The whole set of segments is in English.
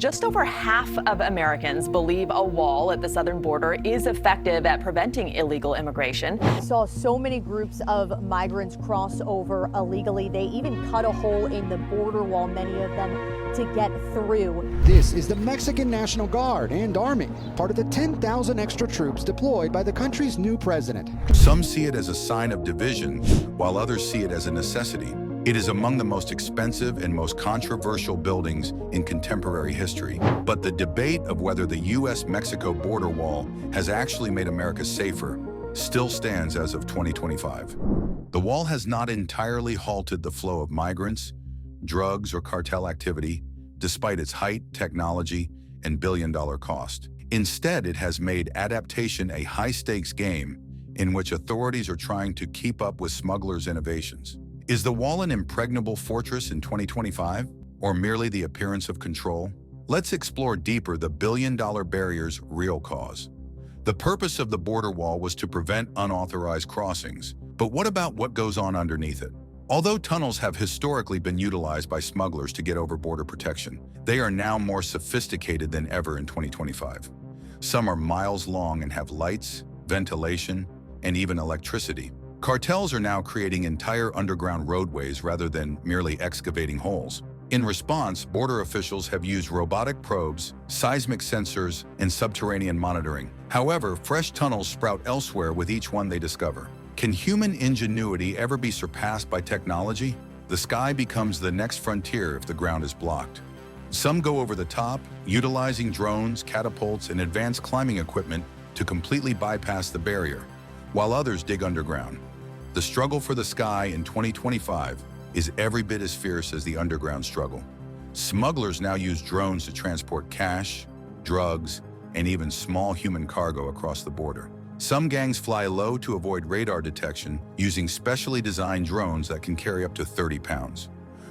Just over half of Americans believe a wall at the southern border is effective at preventing illegal immigration. We saw so many groups of migrants cross over illegally. They even cut a hole in the border wall, many of them, to get through. This is the Mexican National Guard and Army, part of the 10,000 extra troops deployed by the country's new president. Some see it as a sign of division, while others see it as a necessity. It is among the most expensive and most controversial buildings in contemporary history. But the debate of whether the U.S.-Mexico border wall has actually made America safer still stands as of 2025. The wall has not entirely halted the flow of migrants, drugs, or cartel activity, despite its height, technology, and billion-dollar cost. Instead, it has made adaptation a high-stakes game in which authorities are trying to keep up with smugglers' innovations. Is the wall an impregnable fortress in 2025, or merely the appearance of control? Let's explore deeper the billion-dollar barrier's real cause. The purpose of the border wall was to prevent unauthorized crossings, but what about what goes on underneath it? Although tunnels have historically been utilized by smugglers to get over border protection, they are now more sophisticated than ever in 2025. Some are miles long and have lights, ventilation, and even electricity. Cartels are now creating entire underground roadways rather than merely excavating holes. In response, border officials have used robotic probes, seismic sensors, and subterranean monitoring. However, fresh tunnels sprout elsewhere with each one they discover. Can human ingenuity ever be surpassed by technology? The sky becomes the next frontier if the ground is blocked. Some go over the top, utilizing drones, catapults, and advanced climbing equipment to completely bypass the barrier, while others dig underground. The struggle for the sky in 2025 is every bit as fierce as the underground struggle. Smugglers now use drones to transport cash, drugs, and even small human cargo across the border. Some gangs fly low to avoid radar detection using specially designed drones that can carry up to 30 pounds.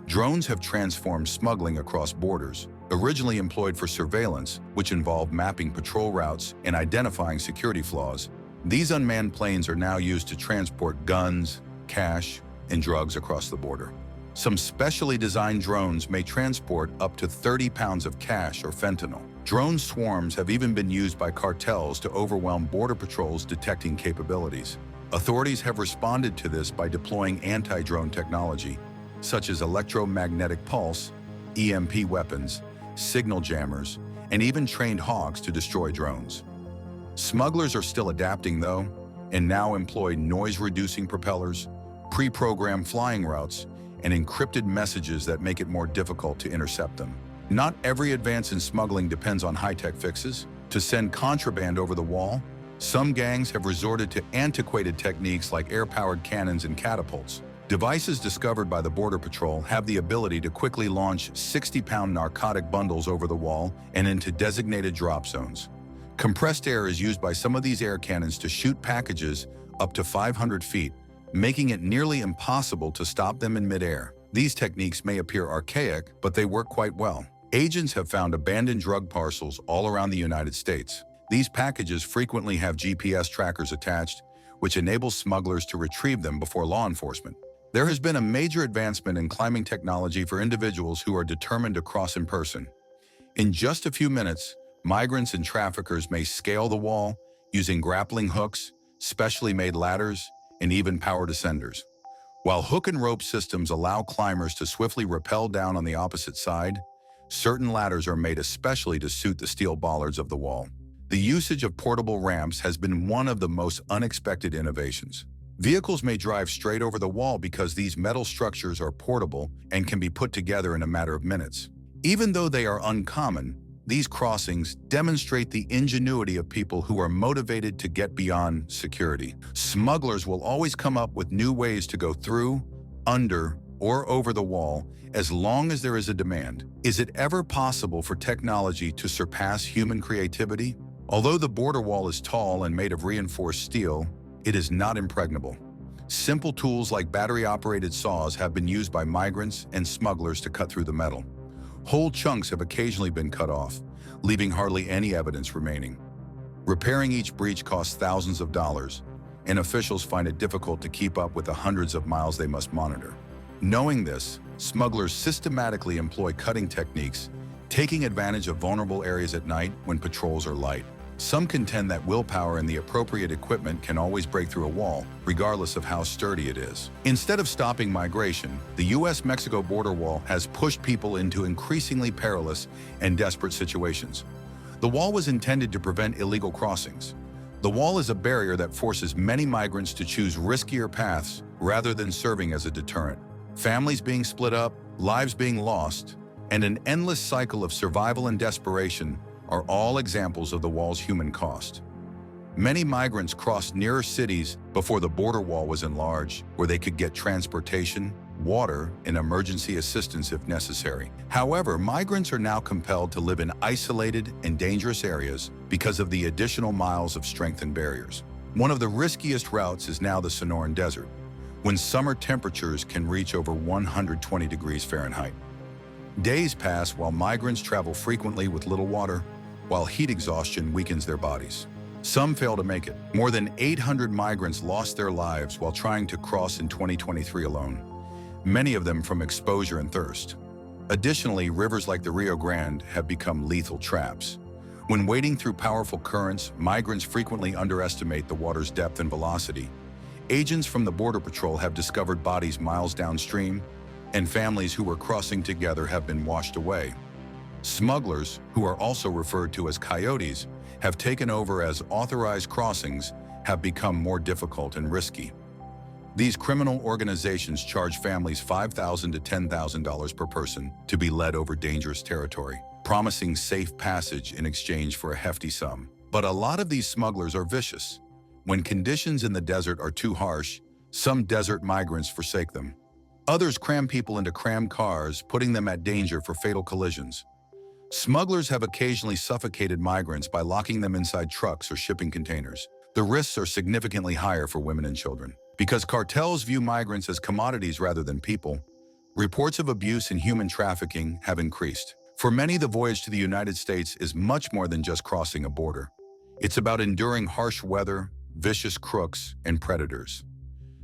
Drones have transformed smuggling across borders, originally employed for surveillance, which involved mapping patrol routes and identifying security flaws. These unmanned planes are now used to transport guns, cash, and drugs across the border. Some specially designed drones may transport up to 30 pounds of cash or fentanyl. Drone swarms have even been used by cartels to overwhelm border patrols' detecting capabilities. Authorities have responded to this by deploying anti-drone technology, such as electromagnetic pulse, EMP weapons, signal jammers, and even trained hawks to destroy drones. Smugglers are still adapting, though, and now employ noise-reducing propellers, pre-programmed flying routes, and encrypted messages that make it more difficult to intercept them. Not every advance in smuggling depends on high-tech fixes. To send contraband over the wall, some gangs have resorted to antiquated techniques like air-powered cannons and catapults. Devices discovered by the Border Patrol have the ability to quickly launch 60-pound narcotic bundles over the wall and into designated drop zones. Compressed air is used by some of these air cannons to shoot packages up to 500 feet, making it nearly impossible to stop them in midair. These techniques may appear archaic, but they work quite well. Agents have found abandoned drug parcels all around the United States. These packages frequently have GPS trackers attached, which enables smugglers to retrieve them before law enforcement. There has been a major advancement in climbing technology for individuals who are determined to cross in person. In just a few minutes, migrants and traffickers may scale the wall using grappling hooks, specially made ladders, and even power descenders. While hook and rope systems allow climbers to swiftly rappel down on the opposite side, certain ladders are made especially to suit the steel bollards of the wall. The usage of portable ramps has been one of the most unexpected innovations. Vehicles may drive straight over the wall because these metal structures are portable and can be put together in a matter of minutes. Even though they are uncommon, these crossings demonstrate the ingenuity of people who are motivated to get beyond security. Smugglers will always come up with new ways to go through, under, or over the wall as long as there is a demand. Is it ever possible for technology to surpass human creativity? Although the border wall is tall and made of reinforced steel, it is not impregnable. Simple tools like battery-operated saws have been used by migrants and smugglers to cut through the metal. Whole chunks have occasionally been cut off, leaving hardly any evidence remaining. Repairing each breach costs thousands of dollars, and officials find it difficult to keep up with the hundreds of miles they must monitor. Knowing this, smugglers systematically employ cutting techniques taking advantage of vulnerable areas at night when patrols are light. Some contend that willpower and the appropriate equipment can always break through a wall, regardless of how sturdy it is. Instead of stopping migration, the U.S.-Mexico border wall has pushed people into increasingly perilous and desperate situations. The wall was intended to prevent illegal crossings. The wall is a barrier that forces many migrants to choose riskier paths rather than serving as a deterrent. Families being split up, lives being lost, and an endless cycle of survival and desperation are all examples of the wall's human cost. Many migrants crossed nearer cities before the border wall was enlarged, where they could get transportation, water, and emergency assistance if necessary. However, migrants are now compelled to live in isolated and dangerous areas because of the additional miles of strengthened barriers. One of the riskiest routes is now the Sonoran Desert, when summer temperatures can reach over 120 degrees Fahrenheit. Days pass while migrants travel frequently with little water, while heat exhaustion weakens their bodies. Some fail to make it. More than 800 migrants lost their lives while trying to cross in 2023 alone, many of them from exposure and thirst. Additionally, rivers like the Rio Grande have become lethal traps. When wading through powerful currents, migrants frequently underestimate the water's depth and velocity. Agents from the Border Patrol have discovered bodies miles downstream, and families who were crossing together have been washed away. Smugglers, who are also referred to as coyotes, have taken over as authorized crossings have become more difficult and risky. These criminal organizations charge families $5,000 to $10,000 per person to be led over dangerous territory, promising safe passage in exchange for a hefty sum. But a lot of these smugglers are vicious. When conditions in the desert are too harsh, some desert migrants forsake them. Others cram people into crammed cars, putting them at danger for fatal collisions. Smugglers have occasionally suffocated migrants by locking them inside trucks or shipping containers. The risks are significantly higher for women and children. Because cartels view migrants as commodities rather than people, reports of abuse and human trafficking have increased. For many, the voyage to the United States is much more than just crossing a border. It's about enduring harsh weather, vicious crooks, and predators.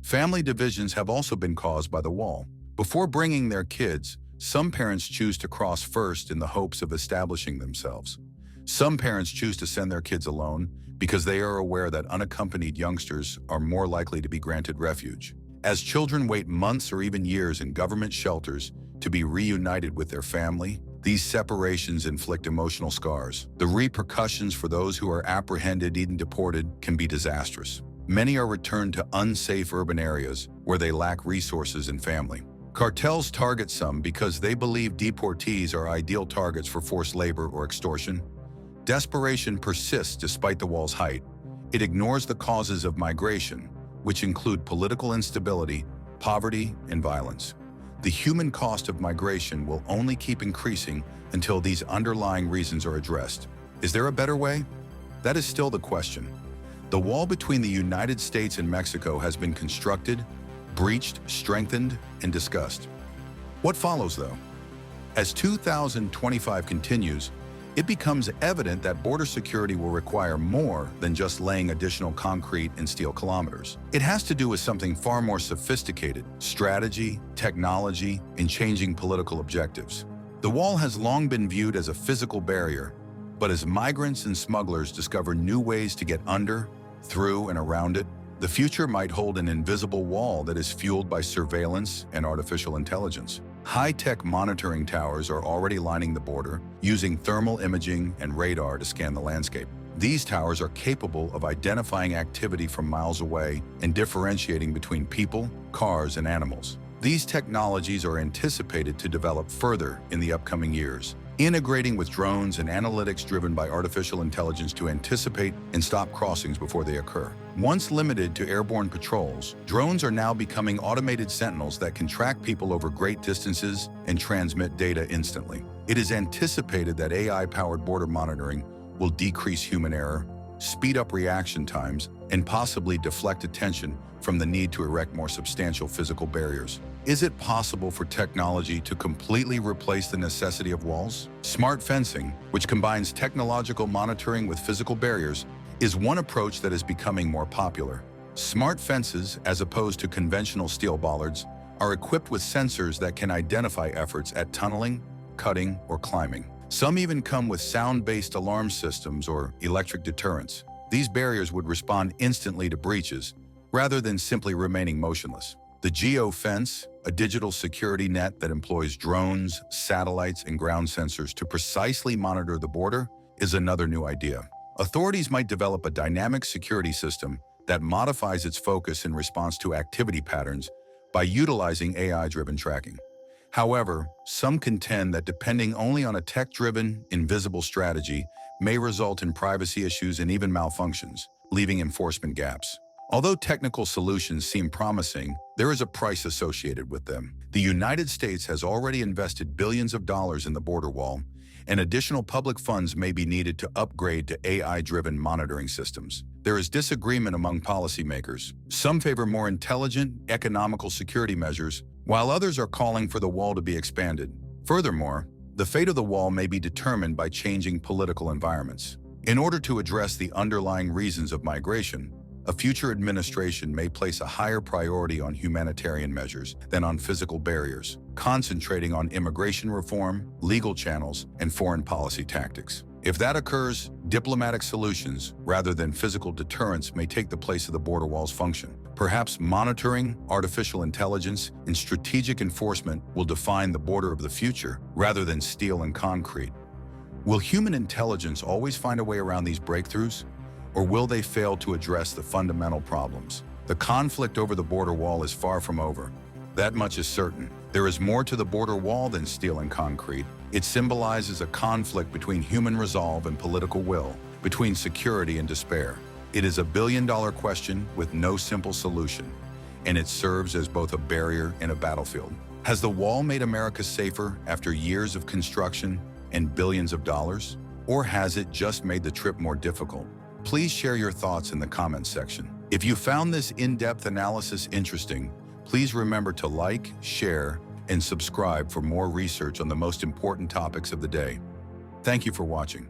Family divisions have also been caused by the wall. Before bringing their kids, some parents choose to cross first in the hopes of establishing themselves. Some parents choose to send their kids alone because they are aware that unaccompanied youngsters are more likely to be granted refuge. As children wait months or even years in government shelters to be reunited with their family, these separations inflict emotional scars. The repercussions for those who are apprehended and deported can be disastrous. Many are returned to unsafe urban areas where they lack resources and family. Cartels target some because they believe deportees are ideal targets for forced labor or extortion. Desperation persists despite the wall's height. It ignores the causes of migration, which include political instability, poverty, and violence. The human cost of migration will only keep increasing until these underlying reasons are addressed. Is there a better way? That is still the question. The wall between the United States and Mexico has been constructed, breached, strengthened, and discussed. What follows, though? As 2025 continues, it becomes evident that border security will require more than just laying additional concrete and steel kilometers. It has to do with something far more sophisticated: strategy, technology, and changing political objectives. The wall has long been viewed as a physical barrier, but as migrants and smugglers discover new ways to get under, through, and around it, the future might hold an invisible wall that is fueled by surveillance and artificial intelligence. High-tech monitoring towers are already lining the border, using thermal imaging and radar to scan the landscape. These towers are capable of identifying activity from miles away and differentiating between people, cars, and animals. These technologies are anticipated to develop further in the upcoming years, integrating with drones and analytics driven by artificial intelligence to anticipate and stop crossings before they occur. Once limited to airborne patrols, drones are now becoming automated sentinels that can track people over great distances and transmit data instantly. It is anticipated that AI-powered border monitoring will decrease human error, speed up reaction times, and possibly deflect attention from the need to erect more substantial physical barriers. Is it possible for technology to completely replace the necessity of walls? Smart fencing, which combines technological monitoring with physical barriers, is one approach that is becoming more popular. Smart fences, as opposed to conventional steel bollards, are equipped with sensors that can identify efforts at tunneling, cutting, or climbing. Some even come with sound-based alarm systems or electric deterrents. These barriers would respond instantly to breaches, rather than simply remaining motionless. The geofence, a digital security net that employs drones, satellites, and ground sensors to precisely monitor the border, is another new idea. Authorities might develop a dynamic security system that modifies its focus in response to activity patterns by utilizing AI-driven tracking. However, some contend that depending only on a tech-driven, invisible strategy may result in privacy issues and even malfunctions, leaving enforcement gaps. Although technical solutions seem promising, there is a price associated with them. The United States has already invested billions of dollars in the border wall, and additional public funds may be needed to upgrade to AI-driven monitoring systems. There is disagreement among policymakers. Some favor more intelligent, economical security measures, while others are calling for the wall to be expanded. Furthermore, the fate of the wall may be determined by changing political environments. In order to address the underlying reasons of migration, a future administration may place a higher priority on humanitarian measures than on physical barriers, concentrating on immigration reform, legal channels, and foreign policy tactics. If that occurs, diplomatic solutions, rather than physical deterrence, may take the place of the border wall's function. Perhaps monitoring, artificial intelligence, and strategic enforcement will define the border of the future, rather than steel and concrete. Will human intelligence always find a way around these breakthroughs? Or will they fail to address the fundamental problems? The conflict over the border wall is far from over. That much is certain. There is more to the border wall than steel and concrete. It symbolizes a conflict between human resolve and political will, between security and despair. It is a billion-dollar question with no simple solution, and it serves as both a barrier and a battlefield. Has the wall made America safer after years of construction and billions of dollars? Or has it just made the trip more difficult? Please share your thoughts in the comments section. If you found this in-depth analysis interesting, please remember to like, share, and subscribe for more research on the most important topics of the day. Thank you for watching.